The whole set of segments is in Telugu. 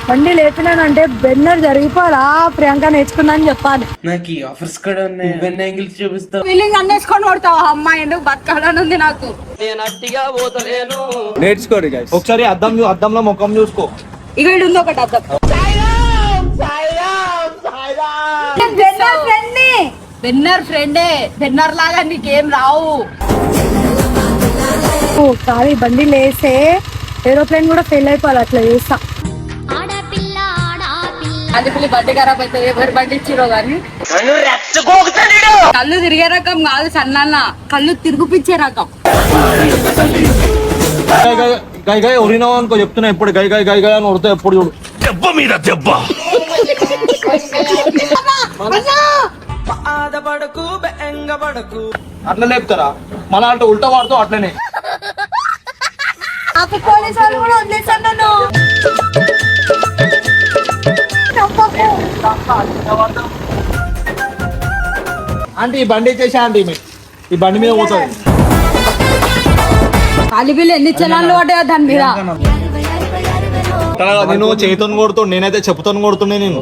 బండి లేపినానంటే బెన్నర్ జరిగిపోరా ప్రియాంక నేర్చుకున్నా అని చెప్పాలి. నాకు ఈ ఆఫర్స్ కూడా ఉన్నాయి. బెన్ యాంగిల్స్ చూపిస్తావు. ఫీలింగ్ అన్నేసుకొని కొడతావు అమ్మాయి, ఎందుకు బతకాలని ఉంది నాకు. నేర్చుకోరు గైస్. ఒకసారి అద్దంలో ముఖం చూసుకో. ఇక ఉంది ఒకటి అద్దం. బెన్నర్ ఫ్రెండే, బెన్నర్ లాగా నీకేం రావు. కాదు బండి లేసే ఏరోప్లేన్ కూడా ఫెయిల్ అయిపోవాలి అట్లా చేస్తా. కాలిపిల్లి బండి ఖరాబ్ అయితే ఎవరు బండి ఇచ్చిరో గాని కళ్ళు తిరిగే రకం కాదు సన్న, కళ్ళు తిరుగుపిచ్చే రకం. గై గై ఒరినావు అనుకో చెప్తున్నా. ఎప్పుడు గై గై గై గై అని ఉడతా ఎప్పుడు చూడు. దెబ్బ మీద దెబ్బ. అట్లా లేపుతారా? మళ్ళా అంటే ఉల్టా వాడుతావు అట్లనే. పోలీసు వాళ్ళు కూడా వదిలేసాను నన్ను. ఆంటీ ఈ బండి ఇచ్చేసా. ఆంటీ ఈ బండి మీద పోతుంది. కాలిపిల్లి ఎన్ని చలాన్లు పడ్డాయో దాని మీద. నేను చేతితో కొడుతుండే, నేనైతే చెప్పుతో కొడుతుండే. నేను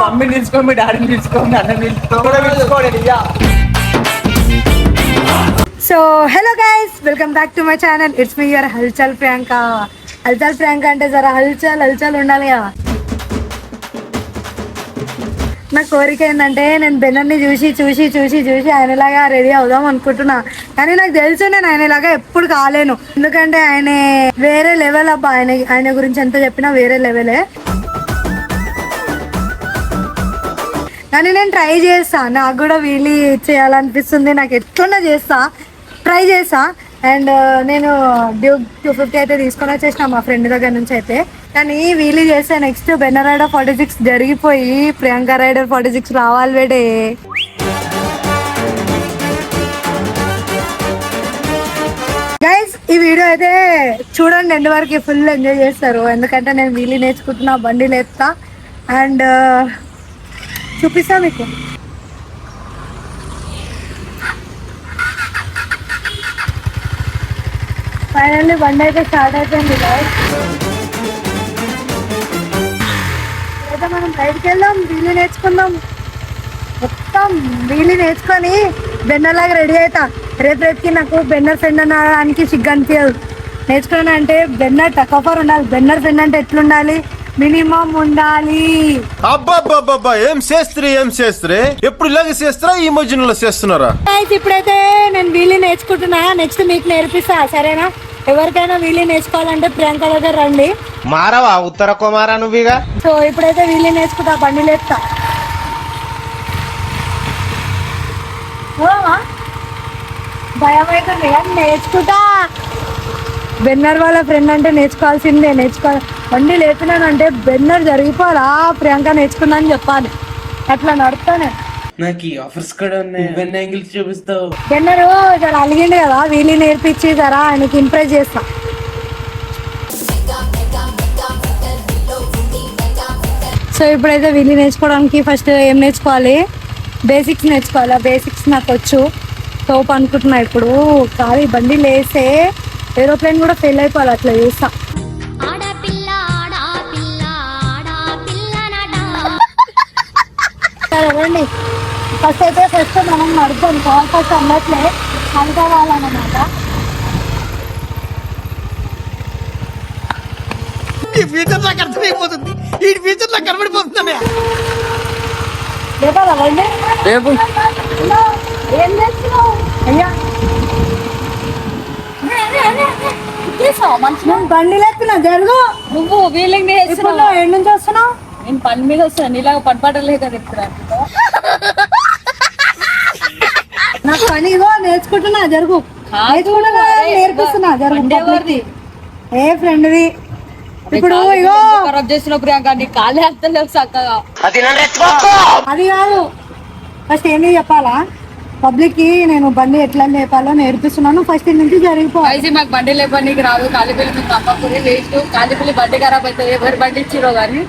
మమ్మీని తీసుకోండి, మీ డాడీని తీసుకోండి, అన్న తీసుకోండి. So hello guys, welcome back to my channel. It's me your హల్చల్ ప్రియాంక. హల్చల్ ప్రియాంక అంటే జర హల్చల్ ఉండాలి కదా. నా కోరిక ఏంటంటే నేను బెన్నర్ని చూసి ఆయనలాగా రెడీ అవుదాం అనుకుంటున్నా. కానీ నాకు తెలుసు నేను ఆయనలాగా ఎప్పుడు కాలేను. ఎందుకంటే ఆయన వేరే లెవెల్ అబ్బా. ఆయన గురించి ఎంత చెప్పినా వేరే లెవెలే. కానీ నేను ట్రై చేస్తా. నాకు కూడా వీలీ చేయాలనిపిస్తుంది. నాకు ఎట్లున్నా ట్రై చేస్తా. అండ్ నేను డ్యూక్ 250 అయితే తీసుకొని వచ్చేసిన మా ఫ్రెండ్ దగ్గర నుంచి అయితే. కానీ వీలీ చేస్తే నెక్స్ట్ బెన్నర్ రైడర్ 46 జరిగిపోయి ప్రియాంక రైడర్ 46 రావాలి వేడే. గైస్ ఈ వీడియో అయితే చూడండి, ఎండ్ వరకు ఫుల్ ఎంజాయ్ చేస్తారు. ఎందుకంటే నేను వీలీ నేర్చుకుంటున్నా, బండి లేపుతా అండ్ చూపిస్తా మీకు. ఫైనల్లీ బండి అయితే స్టార్ట్ అయిపోయింది. అయితే మనం బయటికి వెళ్దాం, వీలీ నేర్చుకుందాం. మొత్తం వీలీ నేర్చుకొని బెన్నర్ లాగా రెడీ అవుతా. రేపుకి నాకు బెన్నర్ ఫ్రెండ్ అనడానికి సిగ్గు అనిపించదు. నేర్చుకున్నా అంటే బెన్నర్ టకఫర్ ఉండాలి. బెన్నర్ ఫ్రెండ్ అంటే ఎట్లుండాలి? మినిమం ఉండాలి. అబ్బాబ్బాబ్బా ఏం చేస్త్రే ఎప్పుడు ఇలాగే చేస్తారా? ఈ మధ్యలో చేస్తున్నారా? ఇప్పుడైతే నేను వీలీ నేర్చుకుంటున్నా. నెక్స్ట్ మీకు నేర్పిస్తా, సరేనా? ఎవరికైనా వీలీ నేర్చుకోవాలంటే ప్రియాంక దగ్గర రండి. మారవా ఉత్తర కుమారా నువ్వుగా. సో ఇప్పుడైతే వీలీ నేర్చుకుంటా, బండి లేపుతా. భయం అవుతుంది కానీ నేర్చుకుంటా. బెన్నర్ వాళ్ళ ఫ్రెండ్ అంటే నేర్చుకోవాల్సిందే. బండి లేపినానంటే బెన్నర్ జరిగిపోరా ప్రియాంక నేర్చుకున్నా అని చెప్పాలి. అట్లా నడుపుతానే. నాకు ఈ ఆఫర్స్ కూడా ఉన్నాయి. బెన్ యాంగిల్స్ చూపిస్తావు. బెన్నరు జర అలిగిండు కదా, వీలీ నేర్పించి జరా ఆయనకి ఇంప్రెస్ చేస్తా. సో ఇప్పుడైతే వీలీ నేర్చుకోవడానికి ఫస్ట్ ఏం నేర్చుకోవాలి? బేసిక్స్ నేర్చుకోవాలి. ఆ బేసిక్స్ నాకు వచ్చు. సోప్ అనుకుంటున్నా. ఇప్పుడు కానీ బండి లేసే ఏరోప్లేన్ కూడా ఫెయిల్ అయిపోవాలి అట్లా చేస్తా. రండి ఫస్ట్ మనం నడుపుతాం. Call first అన్నట్లే అనుకోవాలన్నమాట. ఈ ఫ్యూచర్ నాకు అర్థమైపోతుంది. ఈ ఫ్యూచర్ నాకు కనబడిపోతుంది. రేపాలా బండి? ఏం చేస్తున్నావు అయ్యా? బండి లేపినా జరుగు. నువ్వు వీలింగ్ చేస్తున్నావు. ఎన్ని నుంచి వస్తున్నావు? నేను పని మీద వస్తాను. ఇలాగ పట్టుబట్టలే కదా ఇప్పుడు. నాకు పని ఇదో నేర్చుకుంటున్నా, జరుగు. నేర్పిస్తున్నా జరుగు. ఏ ఫ్రెండ్ది? ఇప్పుడు ఇగో ఖరాబ్ చేసిన ప్రియాంక నీ కాలే అర్థలేవు చక్కగా. అది కాదు, ఫస్ట్ ఏంటి చెప్పాలా? పబ్లిక్ కి నేను బండి ఎట్లా లేపాలో నేర్పిస్తున్నాను. ఫస్ట్ నుంచి జరిగిపోయి మాకు బండి లేపడానికి రాదు. కాలిపిల్లి మీకు అమ్మకూరి వేస్ట్. కాలిపిల్లి బండి ఖరాబ్ అయితే ఎవరు బండి ఇచ్చిరో గాని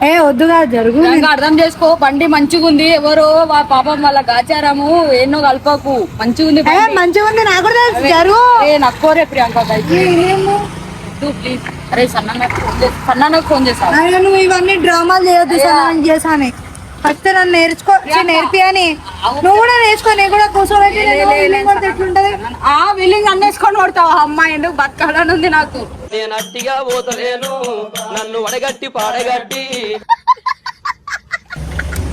ఏ వద్దుగా జరుగు. ప్రియాంక అర్థం చేసుకో, బండి మంచిగా ఉంది. ఎవరో పాపం వాళ్ళ గాచారము ఎన్నో కలపకు, మంచిగా ఉంది ఏ మంచిగా ఉంది, నాకు కూడా తెలుసు. జరుగు. నక్కోరే ప్రియాంక ప్లీజ్. అరే సన్నకు ఫోన్ చేస్తాను. అయ్యో నువ్వు ఇవన్నీ డ్రామాలు చేయొద్దు సార్, చేశాను ఫస్ట్ నన్ను నేర్పియని. నువ్వు కూడా నేర్చుకో, నేను కూడా కూర్చోబెట్టి ఎట్లుంటది. వీలింగ్ అన్నేసుకొని కొడతావు అమ్మాయి, ఎందుకు బతకాలని ఉంది నాకు. నేను అట్టిగా పోతలేను, నన్ను వడగట్టి పాడగట్టి.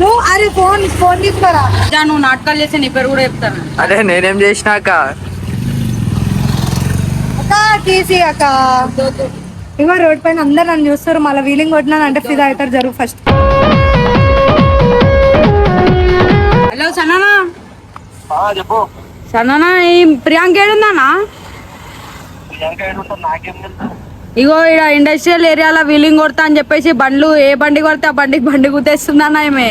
నువ్వు అరే ఫోన్ తీసుకోరా. నువ్వు నాటకాలు చేసి నీ పేరు కూడా చెప్తాను. అదే నేనేం చేసినాక అక్క తీసి అక్క. ఇగో రోడ్ పైన అందరు నన్ను చూస్తారు, మళ్ళీ వీలింగ్ కొట్టినాను అంటే ఫిదా అవుతారు. జరుగు ఫస్ట్. హలో సన్నానా, చెప్పు. సన్నానా ఈ ప్రియాంక ఏడుందానా? ఇగో ఇక్కడ ఇండస్ట్రియల్ ఏరియాలో వీలింగ్ కొడతా అని చెప్పేసి బండ్లు ఏ బండి కొడితే ఆ బండి గుర్తేస్తుందన్నా ఏమే.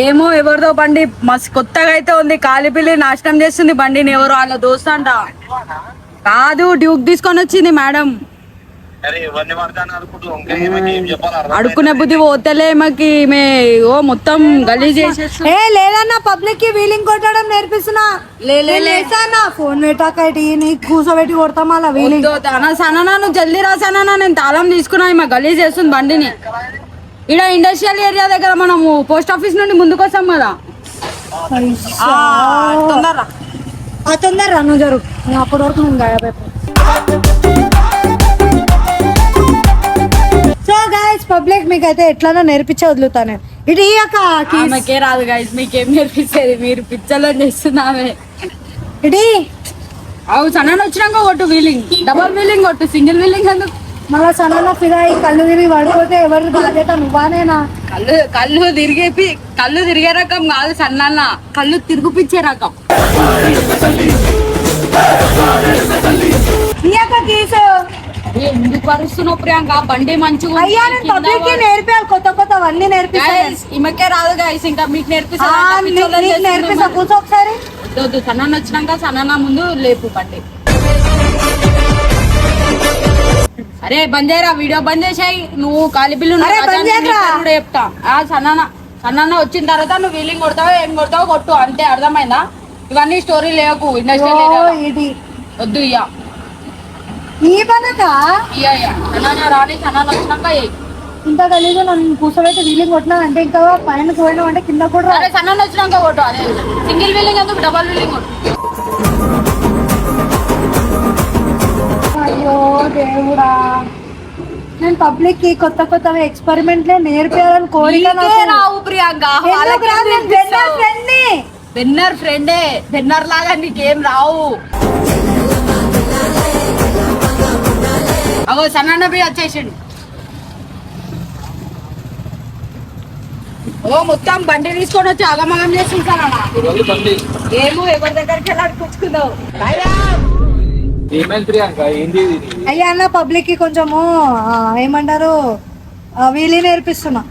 ఏమో ఎవరిదో బండి మస్తు కొత్తగా అయితే ఉంది, కాలిపిల్లి నాశనం చేస్తుంది బండిని. ఎవరు వాళ్ళ దోస్త్ అంట. కాదు డ్యూక్ తీసుకొని వచ్చింది మేడం. అడుక్కునే బుద్ధి పోతలే మాకి, ఓ మొత్తం గలీజ్ చేసేస్తుంది. ఏ లేదన్నా, పబ్లిక్ కి వీలింగ్ కొట్టడం నేర్పిస్తున్నా. లేసా ఫోన్ పెట్టాకటి నీకు కూర్చోబెట్టి కొడతా మళ్ళా వీలింగ్. సనా నువ్వు జల్దీ రాసానా, నేను తాళం తీసుకున్నా. మా గలీజ్ చేస్తుంది బండిని. ఇక్కడ ఇండస్ట్రియల్ ఏరియా దగ్గర మనము పోస్ట్ ఆఫీస్ నుండి ముందుకు వస్తాం కదా. తొందరరా నువ్వు జరుగు, అప్పటి వరకు నేను గాయపై. సో గైస్ పబ్లిక్ మీకైతే ఎట్లనో నేర్పించే వదులుతాను. ఇది ఆమెకే రాదు గైస్, మీకేం నేర్పిస్తుంది? మీరు పిచ్చలో చేస్తున్నామే. ఇది అవు సన్న వచ్చినాక కొట్టు వీలింగ్, డబల్ వీలింగ్ కొట్టు, సింగిల్ వీలింగ్ ఎందుకు? మళ్ళా సన్న ఫిదా కళ్ళు తిరిగి పడిపోతే ఎవరు బాధ్యత? నువ్వానేనా? కళ్ళు తిరిగే రకం కాదు సన్న, కళ్ళు తిరుగుపిచ్చే రకం. తీసు ఎందుకు పరుస్తున్నావు ప్రియాంక? బండి మంచిగా అయ్యా నేను పబ్లిక్ కి నేర్పాను, కొత్తవన్నీ నేర్పిస్తాను. ఈమెకే రాదు గైస్, ఇంకా మీకు నేర్పిస్తా. కూర్చో ఒకసారి. వద్దు సన్న వచ్చినాక సన్న ముందు లేపు బండి. అరే బంద్ చేయరా, వీడియో బంద్ చేసాయి. నువ్వు కాలిపిల్లు కూడా చెప్తా. సన్న వచ్చిన తర్వాత నువ్వు వీలింగ్ కొడతావో ఏం కొడతావో కొట్టు, అంతే. అర్థమైందా? ఇవన్నీ స్టోరీ లేకు. ఇండస్ట్రీ వద్దు. ఈ పనక రాని సన్న వచ్చినాక ఇంత గలీజు నన్ను కూర్చోబెట్టి వీలింగ్ కొట్టినా అంటే ఇంకా పైన పోయినా అంటే కింద కూడా. అరే సన్న వచ్చినాక కొట్టు. అదే సింగిల్ వీలింగ్ ఎందుకు, డబల్ వీలింగ్ కొట్టు. అయ్యో దేవుడా, నేను పబ్లిక్ కి కొత్తవి ఎక్స్పెరిమెంట్లే నేర్పేయాలని కోరిక. రావు ప్రియాంక, బెన్నర్ ఫ్రెండే, బెన్నర్ లాగా నీకేం రావు. అగో సన్న పోయి వచ్చేసిండు. ఓ మొత్తం బండి తీసుకొని వచ్చి అగమగం చేస్తుంటానా? ఏమో ఎవరి దగ్గరికి వెళ్ళి అడుపుచ్చుకుందావు. అయ్యా అన్న పబ్లిక్ కి కొంచెము ఏమంటారు వీలీ నేర్పిస్తున్నా.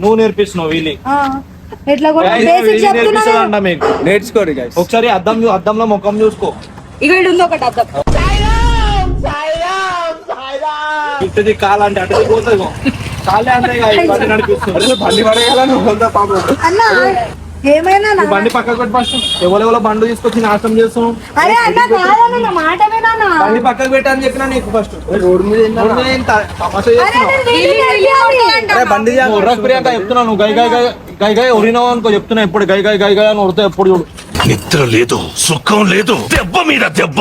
నువ్వు నేర్పిస్తున్నావు వీలి ఎట్లా కూడా నేర్చుకోరు. ఒకసారి అద్దంలో ముఖం చూసుకో. ఇక్కడ ఉంది ఒకటి అద్దం. ఇట్టది కాలంటే అటు పోతుంది, కాలే అంతే నడిపిస్తుంది. బండి పడేయాలని అన్న ఏమైనా బండి పక్కకు పెట్టి ఫస్ట్. ఎవరెవరో బండి తీసుకొచ్చి నాశనం చేస్తాం. అరే అన్న కాదన్న నా మాట వినా, బండి పక్కకు పెట్టా అని చెప్పినా నీకు ఫస్ట్. రోడ్డు మీద బండి ప్రియాంక చెప్తున్నా, నువ్వు గై ఒరినావు అనుకో. చెప్తున్నా ఎప్పుడు గై అని కొడతా ఎప్పుడు చూడు. నిద్ర లేదు, సుఖం లేదు, దెబ్బ మీద దెబ్బ.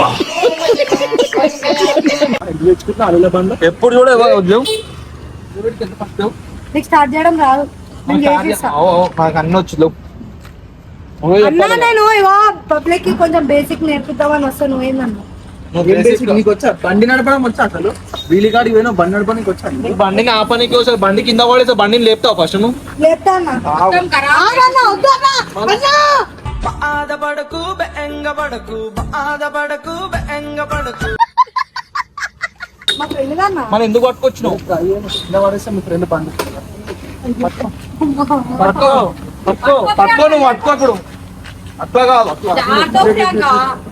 ఎప్పుడు చూడు నీకు స్టార్ట్ చేయడం రాదు. నాకు అన్ని వచ్చు. అన్నా నేను ఇవో పబ్లిక్ కి కొంచెం బేసిక్ నేర్పిద్దామని వస్తా. నువ్వేందన్నా నీకు వచ్చా బండి నడపడం వచ్చా? అసలు వీలిగాడికి పోయినా బండి నడపడానికి వచ్చా? బండిని ఆపనికి ఒకసారి బండి కింద పడేసి బండిని లేపుతావు ఫస్ట్ నువ్వు. లేపుతా అన్నా. బాధపడకు బెంగపడకు, బాధపడకు బెంగపడకు. మా ఫ్రెండ్ కన్నా మనం ఎందుకు పట్టుకొచ్చినావు? కింద పడేస్తే మీ ఫ్రెండ్ బండి పట్టుకో నువ్వు పట్టుకోకూడదు. అట్లా కాదు,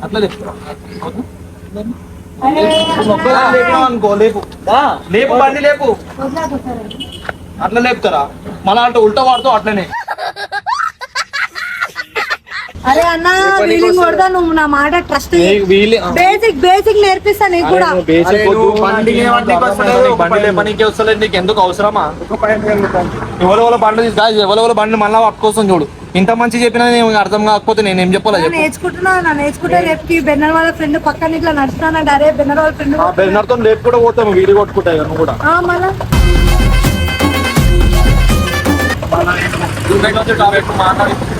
అట్లా చెప్తా. ఒక్కదాన్ని లేపినావు అనుకో, లేపు లేపు బండి లేపు. అట్లా లేపుతారా? మళ్ళా అంటే ఉల్టా వాడుతావు అట్లనే. అరే అన్న వీలింగ్ కొడతా, నువ్వు నా మాట ట్రస్ట్ బేసిక్ నేర్పిస్తా నీకు కూడా. పనికి వస్తలేదు, నీకు ఎందుకు అవసరమా? ఎవరెవరో బండ్లు ఎవరెవరో బండ్లు మళ్ళా పట్టుకోసం చూడు. ఇంత మంచి చెప్పినా నేను అర్థం కాకపోతే నేను ఏం చెప్పాలి? నేర్చుకుంటున్నా రేపుకి బెన్నర్ వాళ్ళ ఫ్రెండ్ పక్కన ఇట్లా నడుస్తానంటే, అరే బెన్నర్ వాళ్ళ ఫ్రెండ్ బెన్నర్ తో లేపు కూడా పోతాము, వీడి కొట్టుకుంటాయి నువ్వు కూడా. మళ్ళా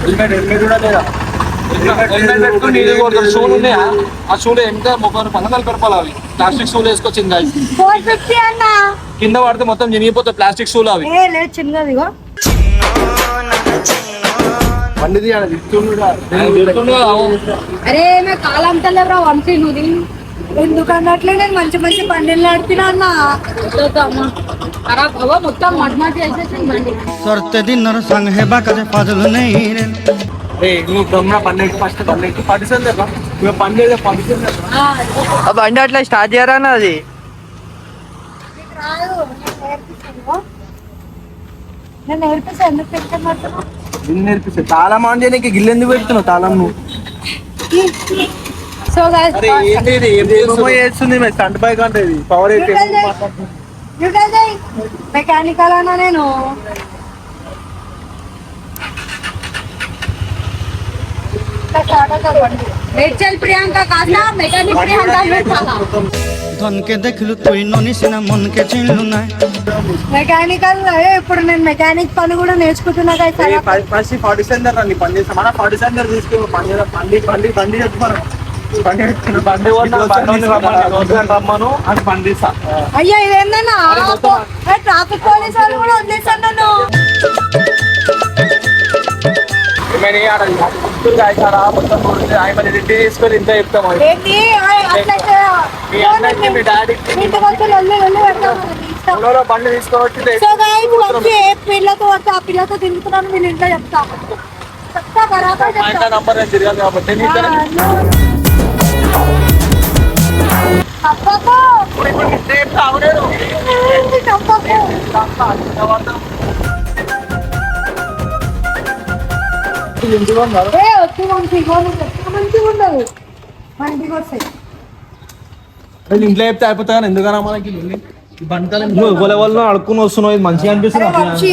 హెల్మెట్ కూడా లేదా? హెల్మెట్ పెట్టుకుని నీళ్ళు కొడతారు. షూలు ఉన్నాయా? ఆ షూలు ఎంత 30 రూపాయలు అవి ప్లాస్టిక్ షూలు వేసుకొచ్చింది. 450 అన్న. కింద పడితే మొత్తం చినిగిపోతాయి ప్లాస్టిక్ షూలు అవి. లేదు చిన్నది అరే మే కాలం తెల్లరా వంశీ నువ్వు ఎందుకన్నట్లే నేను మంచి బండిలు నడిపినా అన్న. ఖరాబ్ అవ్వ మొత్తం మడ్మాటి వేసేసింది బండి. నువ్వు బ్రహ్మ బండి ఫస్ట్ బండి పడిసండి బండి ఆ బండి అట్లా స్టార్ట్ చేయరా అన్న? అది నేను నేర్పిస్తా. ఎందుకు పెట్టుకున్నట్టు నేర్పిస్తా. తాళం ఆన్ చేయడానికి గిల్లు ఎందుకు పెడుతున్నావు? తాళం నువ్వు సో గైస్ చేస్తుంది స్టంట్ బైక్ అంటే ఇది పవర్ మెకానికల్ అన్నా నేను. రేచల్ ప్రియాంక కాదా మెకానిక్ ప్రియాంక ধনকে দেখলু তুই ননিসিনা মনকে চিনলু না మెకానికల్ ఇప్పుడు నేను మెకానిక్ పని కూడా నేర్చుకుంటున్నా. ఫస్ట్ 40 సెంటర్ రండి పని చేస్తాం. మన 40 సెంటర్ తీసుకుని బండి చెప్తాను. రమ్మను అని పండిస్తా. అయ్యా ఇదేందన్నా ట్రాఫిక్ పోలీస్ వాళ్ళు కూడా వదిలేసాను నన్ను. తీసుకొని ఇంత చెప్తాము. ఏంటి అట్లయితే మీ డాడీ ఇంటికి వచ్చి లొల్లి పెడతాము. బండి తీసుకొని సో గైస్ వచ్చి ఏ పిల్లతో వస్తే ఆ పిల్లతో తిరుగుతున్నాను వీళ్ళ ఇంట్లో చెప్తా బరాబర్ చెప్తా. నంబర్ తిరగాలి కాబట్టి తప్పకు. మంచిగా ఉండదు మన ఇంటికి వస్తాయి. ఇంట్లో చెప్తే అయిపోతా కానీ ఎందుకన్నా మనకి బండి అడుక్కుని వస్తున్నావు. ఇది మంచిగా అనిపిస్తుంది. వచ్చి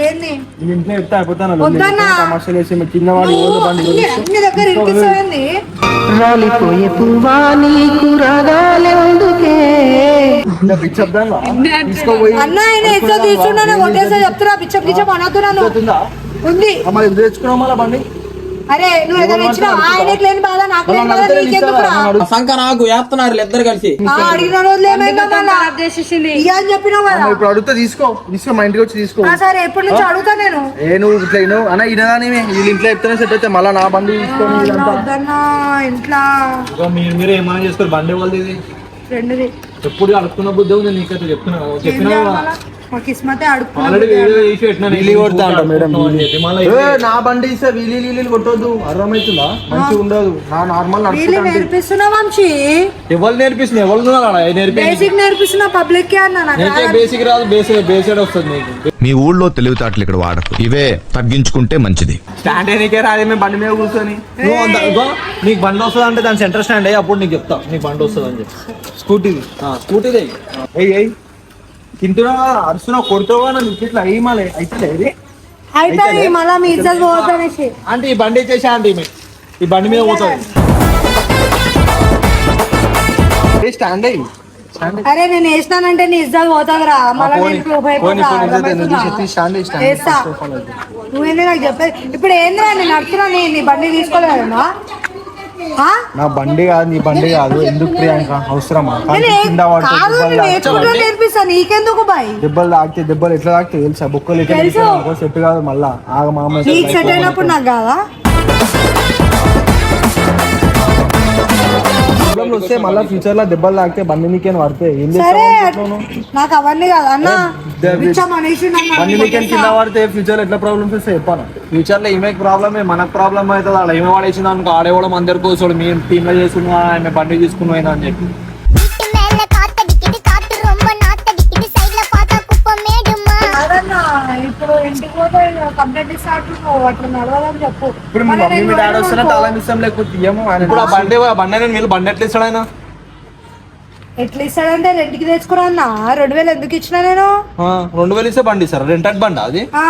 ఏంది ఇంట్లో చెప్తే అయిపోతాను. వద్దన్నా కమర్షియల్ వేసి చిన్నవాడు అన్ని దగ్గర ఇరికిస్తాయండి. రాలిపోయే పువ్వా నీకు రాగాలెందుకే అన్న ఆయన ఎట్లా తీసుకున్నా ఒకటేసారి చెప్తున్నా పిచ్చప్ గిచ్చప్ అనవుతున్నాను ఉంది. తెచ్చుకున్నావు మళ్ళీ బండి. అరే నువ్వు ఏదైనా ఇచ్చినావు ఆయనకి లేని బాధ నాకు లేని బాధ నీకెందుకురా? సంక నాకు వేస్తున్నారు ఇద్దరు కలిసి. అడిగిన రోజులు ఏమైందా చేసేసింది ఇయ్యని చెప్పినావు కదా. ఇప్పుడు అడుగుతా తీసుకో మా ఇంటికి వచ్చి తీసుకో. సరే ఎప్పటి నుంచి అడుగుతా నేను. నువ్వు ఇట్లా అన్న ఇనదాని వీళ్ళు ఇంట్లో చెప్తేనే సెట్ అయితే మళ్ళీ నా బండి తీసుకొని వద్దన్నా ఇంట్లో మీరు ఏమైనా చేసుకోరు. బండి వాళ్ళది ఇది ఫ్రెండ్ది ఎప్పుడు అడుక్కున్న బుద్ధి ఉంది నీకైతే చెప్తున్నా. మా కిస్మతే ఆల్రెడీ వీడియో చేసి పెట్టినా నా బండి ఇస్తే వీలీలు కొట్టొద్దు. అర్థమవుతుందా? మంచిగా ఉండదు. నా నార్మల్ నేర్పిస్తున్నా వంశీ. ఎవరు నేర్పిస్తున్నా? ఎవరు బేసిక్ నేర్పిస్తున్నా పబ్లిక్ కి అన్న. బేసిక్ రాదు, బేసిక్ వస్తుంది నీకు. మీ ఊళ్ళో తెలివితేటలు ఇక్కడ వాడకు. ఇవే తగ్గించుకుంటే మంచిది. స్టాండ్ అయినకే రాదే మేము బండి మీద కూర్చొని. నీకు బండి వస్తుంది అంటే దాని సెంటర్ స్టాండ్ అయ్యి అప్పుడు నీకు చెప్తా నీకు బండి వస్తుంది అని చెప్పి. స్కూటీది అయ్యి తింటున్నా అరుస్తున్నా కొడుతావా నీకు ఇట్లా అయ్యమాలే అయితే అయితే మళ్ళా మీ ఇజ్జత్ పోవద్దనేసి అంటే ఈ బండి ఇచ్చేసా అంటే ఈ బండి మీద పోతుంది. స్టాండ్ అయ్యి అరే నేను వేసినానంటే నీ ఇజ్జత్ పోతుందిరా. మళ్ళీ నువ్వేంది నాకు చెప్పేది? ఇప్పుడు ఏందిరా నేను నడుతున్నా నీ బండి తీసుకోలేదన్నా? నా బండి కాదు నీ బండి కాదు. ఎందుకు ప్రియాంక అవసరమా? నేర్పిస్తా నీకెందుకు బాయ్? దెబ్బలు తాకితే దెబ్బలు ఎట్లా తాకితే తెలుసా? బొక్కలు సెట్ కాదు మళ్ళా ఆగ మామ నీకు సెట్ అయినప్పుడు నాకు కాదా? ప్రాబ్లంలు వస్తే మళ్ళీ ఫ్యూచర్ లో దెబ్బలు తాకితే బండి నీకేం పడితే ఏం సరే చేస్తావు నాకు అవన్నీ కాదు అన్న బిచ్చం అనేసి నన్ను బండి నీకేం కింద పడితే ఫ్యూచర్ లో ఎట్లా ప్రాబ్లమ్స్ వస్తే చెప్పాను. ఫ్యూచర్ లో ఈమెకి ప్రాబ్లమే, మనకు ప్రాబ్లమ్ అవుతుంది. అలా ఏమి వాడేసింది అనుకో, ఆడేవాళ్ళం అందరు కూర్చోడు మేము టీమ్ లో చేసుకున్నా ఆమె బండి తీసుకుని పోయినా అని చెప్పి. కాదన్నా, ఇప్పుడు ఇంటికి పోతే కంప్లైంట్ ఇస్తాడు అట్లా నడవాలని చెప్పు. ఇప్పుడు మీ మమ్మీ మీ డాడీ వస్తున్నా తాళం ఇస్తాం లేకపోతే ఇయ్యము ఆయన. ఇప్పుడు ఆ బండి నేను వీళ్ళు బండి ఎట్లా ఇస్తాడు ఆయన? ఎట్లా ఇస్తాడంటే రెంట్కి తెచ్చుకున్నా అన్న. 2000 ఎందుకు ఇచ్చినా నేను? 2000 ఇస్తే బండి ఇస్తారు, రెంటెడ్ బండి అది. ఆ,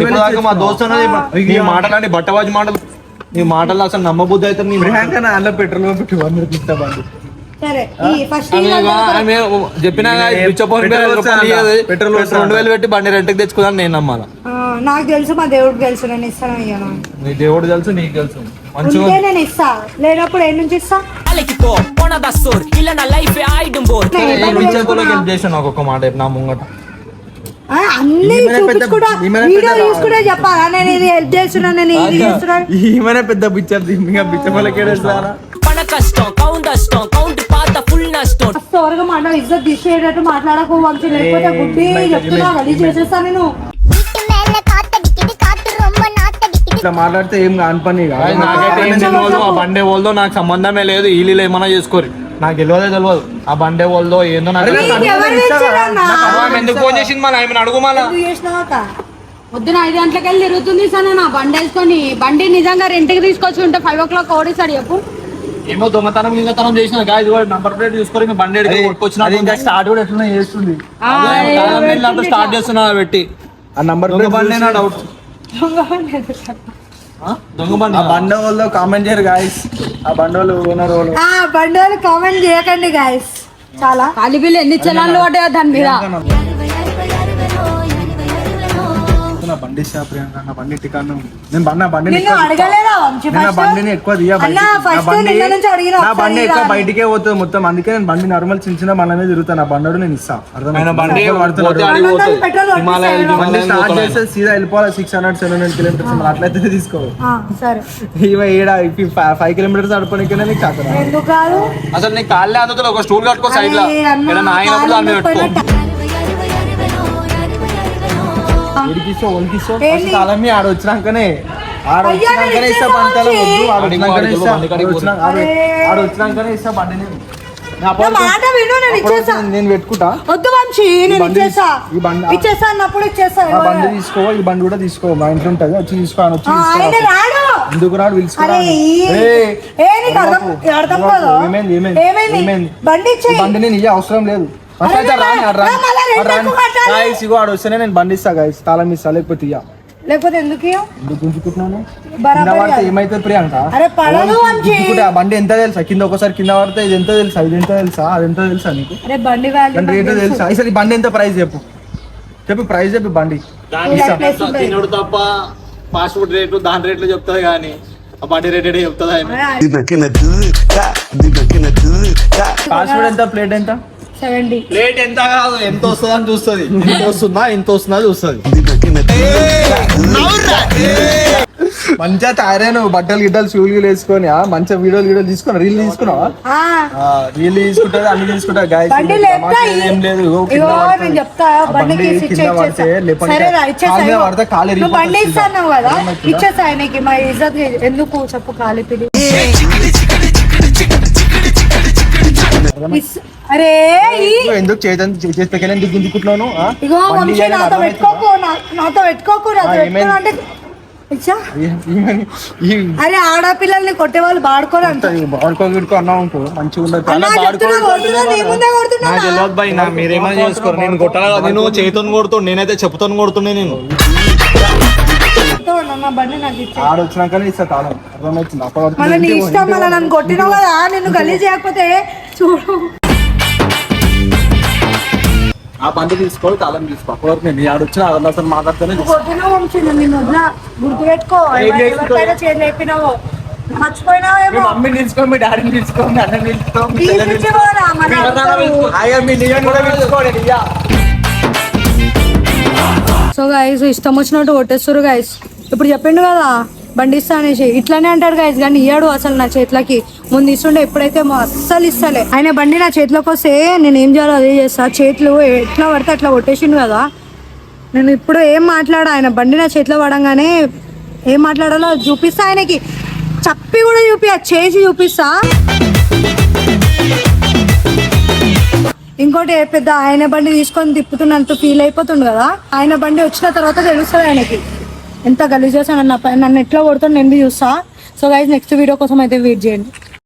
ఇప్పుడు దాకా మా దోస్తు అన్నది నీ మాటలని బట్టబాజు మాటలు, నీ మాటలు అసలు నమ్మబుద్ధి అయితే నీ అందులో పెట్రోల్ పెట్టి 100 ఇస్తా బండి. సరే ఈ ఫస్ట్ చెప్పినా పెట్రోల్ 2000 పెట్టి బండి రెంట్కి తెచ్చుకుందాం నేను నమ్మాలా? నాకు తెలుసు, మా దేవుడికి తెలుసు, నేను ఇస్తాను అయ్యాను. నీ దేవుడు తెలుసు, నీకు తెలుసు. ఉంటే నేను ఇస్తా, లేనప్పుడు ఏం నుంచి ఇస్తా? హెల్ప్ చేసాను ఒక్కొక్క మాట నా ముంగట. అన్ని చూపించుకుంటా, వీడియో చూసుకుంటే చెప్పాలా నేను ఇది హెల్ప్ చేస్తున్నా, నేను ఇది చేస్తున్నాను. ఈమెనే పెద్ద బిచ్చర్ బిచ్చపల్లకేడేస్తారా? త్వరగా మాట ఇజ్జత్ తీసేటట్టు మాట్లాడకు వంశీ, లేకపోతే గుడ్డి చెప్తున్నా రెడీ చేసేస్తా నేను. ఇట్లా మాట్లాడితే ఏం కాని పని కాదు. నాకైతే ఏం తెలియదు, ఆ బండే వాళ్ళదో నాకు సంబంధమే లేదు. వీళ్ళు ఏమన్నా చేసుకోరు, నాకు తెలియదు. ఆ బండే వాళ్ళదో ఏందో నాకు ఎవరు తెచ్చారన్నా? ఎందుకు ఫోన్ చేసింది మళ్ళీ ఆమెను అడుగు మళ్ళా. ఎందుకు చేసినావా? పొద్దున 5 గంటలకు వెళ్ళి తిరుగుతుంది సార్ నా బండి వేసుకొని. బండి నిజంగా రెంట్కి తీసుకొచ్చి ఉంటే 5 o'clock ఓడిస్తాడు చెప్పు. ఏమో దొంగతనం లింగతనం చేసిన గాయ నంబర్ ప్లేట్ చూసుకొని బండి కొట్టుకొచ్చిన స్టార్ట్ కూడా ఎట్లా చేస్తుంది స్టార్ట్ చేస్తున్నా పెట్టి ఆ నంబర్ బండి నా డౌట్. దొంగ బండి ఆ బండి వాళ్ళు కామెంట్ చేయరు గాయస్. ఆ బండి వాళ్ళు ఓనర్ వాళ్ళు బండి వాళ్ళు కామెంట్ చేయకండి గాయస్. చాలా ఖాళీ బిల్లు ఎన్ని చలాన్లు పడ్డాయో దాని మీద. నా బండి ఇస్తా ప్రియాంక, నా బండి టికాను. నేను బండిని నిన్ను అడగలేదా వంశీ నా ఫస్ట్? బండిని ఎక్కువ తీయ అన్న, first నిన్న నుంచి అడిగినా నా బండి ఒకసారి ఎక్కువ రాని. బయటికే పోతుంది మొత్తం. అందుకే నేను బండి నార్మల్ చిన్న చిన్న బండి మీద తిరుగుతాను. నా బండి నేను ఇస్తా. ఆయన బండి పోతే ఆడికి పోతుంది. పెట్రోల్ హిమాలయాలు బండి స్టార్ట్ చేస్తే సీదా వెళ్ళిపోవాలి 600-700 కిలోమీటర్స్. అట్లయితే తీసుకో. సరే ఇవ 5 కిలోమీటర్స్ నడపనికైనా నీకు కాదు. ఎందుకు కాదు? అసలు నీకు కాళ్ళే అందులో ఒక స్టూల్ కట్టుకో సైడ్ లో అరే అన్న, ఏదైనా ఆగినప్పుడు దాన్ని పెట్టుకో. ఏంటి? కాలమే ఆడ వచ్చినాకనే అయ్యా, నేను ఇస్తా ఇచ్చేసా బండి. వంశీ. ఆడ అరే. వచ్చినాకనే ఇస్తా బండిని. నా మాట విను, నేను ఇచ్చేసా. నేను పెట్టుకుంటా. వద్దు వంశీ, నేను బండి ఇచ్చేసా. ఈ బండి ఇచ్చేసా అన్నప్పుడు ఇచ్చేసా. ఆ బండి తీసుకో, ఈ బండి కూడా తీసుకో. మా ఇంట్లో ఉంటుంది, వచ్చి తీసుకో. అని వచ్చి ఆయన తీసుకో. రాడు. ఎందుకు రాడు? అరే పిలుచుకురా. నీకు అర్థం కాదు. ఏమైంది? బండి ఇచ్చేయి. బండి నేను ఇయ్య అవసరం లేదు. అరే మళ్ళా రెంట్ ఎక్కువ కట్టాలి. ఆడ వస్తేనే నేను బండి ఇస్తా గాయస్. తాళం ఇస్తా, లేకపోతే ఇయ్య. లేకపోతే ఎందుకు ఇయ్యవు? ఎందుకు గుంజుకుంటున్నాను? బరాబర్ కింద పడితే కాదు. ఏమైతుంది ప్రియాంక? అరే పడదు వంశీ. గుంజుకుంటే ఆ బండి ఎంత తెలుసా? కింద ఒకసారి కింద పడితే ఇది ఎంత తెలుసా? ఇది ఎంత తెలుసా? అది ఎంత తెలుసా నీకు? అరే బండి వాల్యూ దాని రేటు తెలుసా? అసలు ఈ బండి ఎంత ప్రైస్ చెప్పు. ప్రైస్ చెప్పు బండి. తినడు తప్ప ఫాస్ట్ ఫుడ్ రేట్లు దాని రేట్లు చెప్తుంది కానీ ఆ బండి రేట్ చెప్తుంది ఆయన. ఫాస్ట్ ఫుడ్ ఎంత? ప్లేట్ ఎంత? 70. ప్లేట్ ఎంత కాదు, ఎంత వస్తుందా అని చూస్తుంది. ఎంత వస్తుందా చూస్తుంది. మంచిగా తయారైన బట్టలు గిట్టలు షూలు వేసుకొని మంచిగా వీడియోలు తీసుకున్నా. రీల్ తీసుకున్నావా? రీల్ తీసుకుంటా, అన్ని తీసుకుంటా గాయస్. బండి లేపుతా. ఏం లేదు. ఇగో నేను చెప్తా, బండికి కింద పడితే నువ్వు బండి ఇస్తాను కదా, ఇచ్చేసా ఆయనకి. మా ఇజ్జత్ ఎందుకు చెప్పు? ఖాళీ పిలి. అరే ఎందుకు చేస్తే గుంజుకుంటున్నాను? ఇగో వంశీ, నాతో పెట్టుకోకు, నాతో పెట్టుకోకు. అంటే ఇచ్చా. అరే ఆడపిల్లల్ని కొట్టే వాళ్ళు బాడుకోరు అంత. అన్నా ఉంటుంది మంచిగా ఉండదు. నాకు తెలియదు భయ్, మీరేమైనా చేసుకోరు. నేను కొట్టాలి, నేను చేతితో కొడుతుండే, నేనైతే చెప్పుతో కొడుతుండే. నేను బండి నాకు ఇచ్చా. ఆడ వచ్చినాకనే ఇస్తా తాళం. అర్థమవుతుంది? మళ్ళీ నీ ఇష్టం, మళ్ళీ నన్ను కొట్టినావు కదా, నిన్ను గలీజ్ చేయకపోతే చూడు. ఆ బండి తీసుకోవాలి, తాళం తీసుకో. అప్పటివరకు నేను ఆడ వచ్చిన అసలు మాట్లాడుతూనే కొట్టినావు వంశీ, నిన్ను వదిలా. గుర్తు పెట్టుకో, ఎవరిపైనా చేతి లేపినావు. మర్చిపోయినావేమో. మమ్మీని తీసుకో, మీ డాడీని తీసుకో, మీ అన్నని తీసుకో, తీసుకురా మన మీ నిజం కూడా తీసుకోండి. సో గైస్ ఇష్టం వచ్చినట్టు కొట్టేస్తారు గైస్. ఇప్పుడు చెప్పిండు కదా బండి ఇస్తా అనేసి ఇట్లానే అంటాడు గైస్, కానీ ఇయ్యాడు అసలు నా చేతిలోకి. ముందు ఇస్తుండే, ఎప్పుడైతే అస్సలు ఇస్తలే. ఆయన బండి నా చేతిలోకి వస్తే నేను ఏం చేయాలో అదే చేస్తా. చేతులు ఎట్లా పడితే అట్లా కొట్టేసిండు కదా. నేను ఇప్పుడు ఏం మాట్లాడా, ఆయన బండి నా చేతిలో పడంగానే ఏం మాట్లాడాలో చూపిస్తా ఆయనకి. చెప్పి కూడా చేసి చూపిస్తా. ఇంకోటి పెద్ద ఆయన బండి తీసుకొని తిప్పుతున్నంత ఫీల్ అయిపోతుండు కదా. ఆయన బండి వచ్చిన తర్వాత తెలుస్తుంది ఆయనకి ఎంత గలీజ్ చేస్తాను. నన్ను ఎట్లా కొడుతాను నేను చూస్తా. సో గైస్ నెక్స్ట్ వీడియో కోసం అయితే వెయిట్ చేయండి.